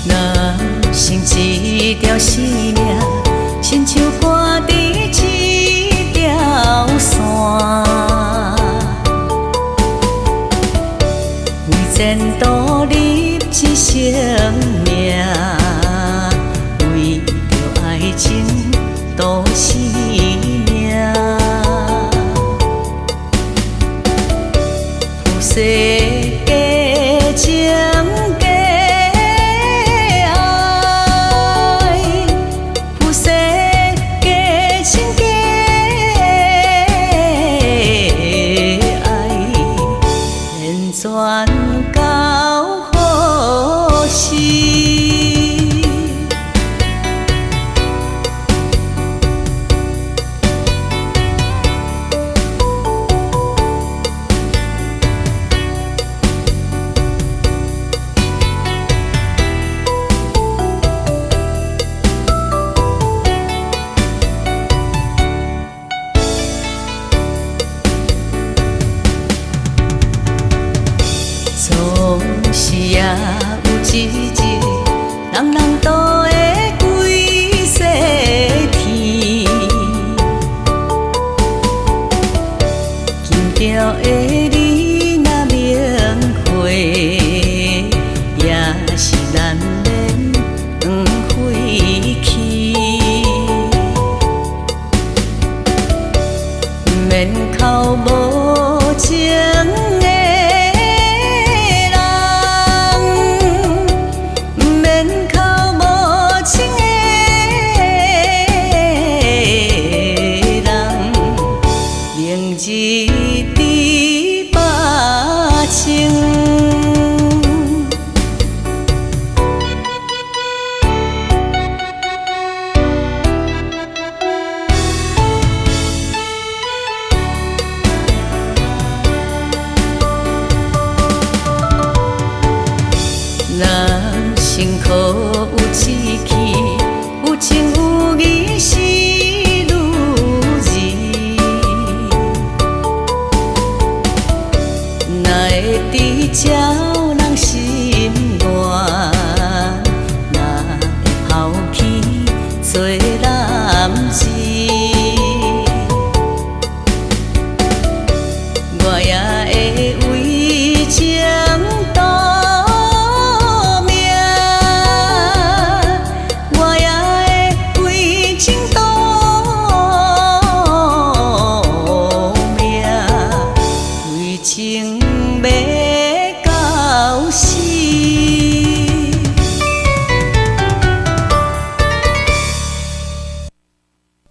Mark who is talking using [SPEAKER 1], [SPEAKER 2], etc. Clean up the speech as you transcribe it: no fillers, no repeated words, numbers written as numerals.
[SPEAKER 1] 若成一条生命，亲像挂伫一条线，为前途立一生命，为着爱情赌生命。有世加情加爱，有世加情加爱，连全到何时？总是也有一日，人人都会归西天。近条的你若明慧，也是难免黄废去。免哭无情的。一滴把情，人生可有志气，有情有义是。会照人心愿，若会抛弃做男儿，我也会为情赌命，我也会为情赌命，为情要。